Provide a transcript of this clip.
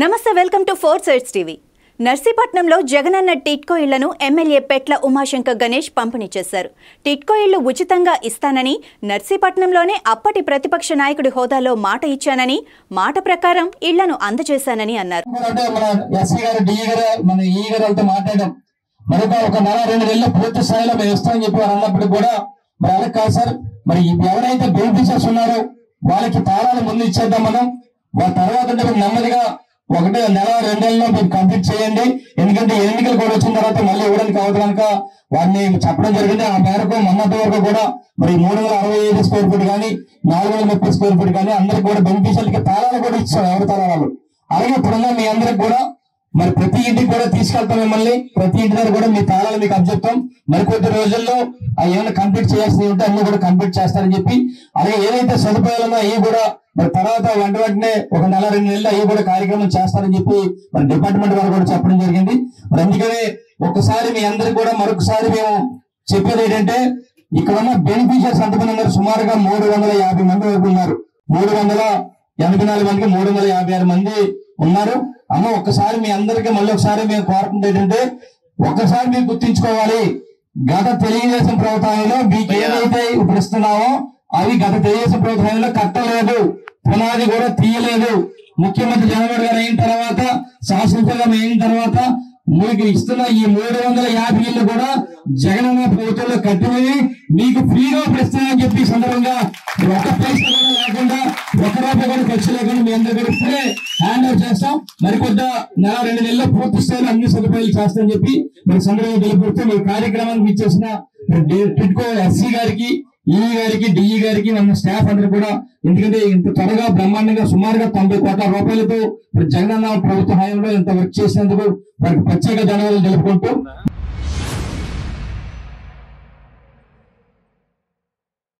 నమస్తే welcome to four sides TV. నర్సీపట్నంలో జగనన్న టిట్కో ఇళ్లను ఎమ్మెల్యే పెట్ల ఉమాశంకర్ గణేష్ పంపిణీ చేశారు. టిట్కో ఇళ్లు ఉచితంగా ఇస్తానని, నర్సీపట్నంలోనే అప్పటి ప్రతిపక్ష నాయకుడి హోదాలో మాట ఇచ్చానని, మాట ప్రకారం ఇళ్లను అందజేశానని అన్నారు. వాళ్ళకి తాళాలు ముందు ఇచ్చేద్దాం. మనం వాళ్ళ తర్వాత నెమ్మదిగా ఒకటే నెల 2 నెలల్లో మీరు కంప్లీట్ చేయండి. ఎందుకంటే ఎన్నికలు కూడా వచ్చిన తర్వాత మళ్ళీ ఇవ్వడానికి అవ్వదు కనుక వారిని చెప్పడం జరిగింది. ఆ మేరకు మొన్నటి వరకు కూడా మరి 365 స్క్వేర్ ఫీట్ కానీ 430 స్క్వేర్ ఫీట్ కానీ అందరికి కూడా బెనిఫిషియల్కి తాళాలు కూడా ఇచ్చారు. ఎవరి తాళాలు అలాగే ఇప్పుడున్న మీ అందరికి కూడా మరి ప్రతి ఇంటికి కూడా తీసుకెళ్తాం. మిమ్మల్ని ప్రతి ఇంటి దగ్గర కూడా మీ తాళాలు మీకు అప్పచెప్తాం. మరికొద్ది రోజుల్లో అవి ఏమైనా కంప్లీట్ చేయాల్సి ఉంటే అన్ని కూడా కంప్లీట్ చేస్తారని చెప్పి, అలాగే ఏదైతే సదుపాయాలు అవి కూడా మరి తర్వాత వెంటనే ఒక నెల 2 నెలలు అవి కూడా కార్యక్రమం చేస్తారని చెప్పి మరి డిపార్ట్మెంట్ వారు కూడా చెప్పడం జరిగింది. మరి అందుకనే ఒక్కసారి మీ అందరికి కూడా మరొకసారి మేము చెప్పేది ఏంటంటే, ఇక్కడ ఉన్న బెనిఫిషియర్స్ ఎంతమంది ఉన్నారు? సుమారుగా 350 మంది వరకు ఉన్నారు. 384 మందికి 356 మంది ఉన్నారు. అమ్మ ఒక్కసారి మీ అందరికీ మళ్ళీ ఒకసారి మేము కోరుకుంటే ఏంటంటే, ఒక్కసారి మీరు గుర్తించుకోవాలి, గత తెలుగుదేశం ప్రభుత్వంలో మీకు ఏదైతే ఇప్పుడు ఇస్తున్నామో అవి గత తెలుగుదేశం ప్రభుత్వంలో కట్టలేదు, పునాది కూడా తీయలేదు. ముఖ్యమంత్రి జగన్మోహన్ గారు అయిన తర్వాత, శాసనసభ అయిన తర్వాత మీకు ఇస్తున్న ఈ 350 ఇళ్లు కూడా జగనన్న ప్రభుత్వంలో కట్టినవి మీకు ఫ్రీగా ఇస్తున్నామని చెప్పి సందర్భంగా ఒక పైసా కూడా లేకుండా, ఒక రూపాయి కూడా ఖర్చు లేకుండా మీ అందరూ కూడా ఇప్పుడే హ్యాండ్ ఓవర్ చేస్తాం. మరికొద్ది నెల 2 నెలల్లో పూర్తి స్థాయిలో అన్ని సదుపాయాలు చేస్తామని చెప్పి మరి సందర్భంగా తెలియపరుస్తూ మీ కార్యక్రమానికి ఇచ్చేసిన టిట్కో ఎస్సీ గారికి, ఈ గారికి, డిఈ గారికి, మన స్టాఫ్ అందరూ కూడా, ఎందుకంటే ఇంత త్వరగా బ్రహ్మాండంగా సుమారుగా 90 కోట్ల రూపాయలతో జగనన్న ప్రభుత్వ హయాంలో ఇంత వర్క్ చేసినందుకు వారికి ప్రత్యేక ధన్యవాదాలు తెలుపుకుంటూ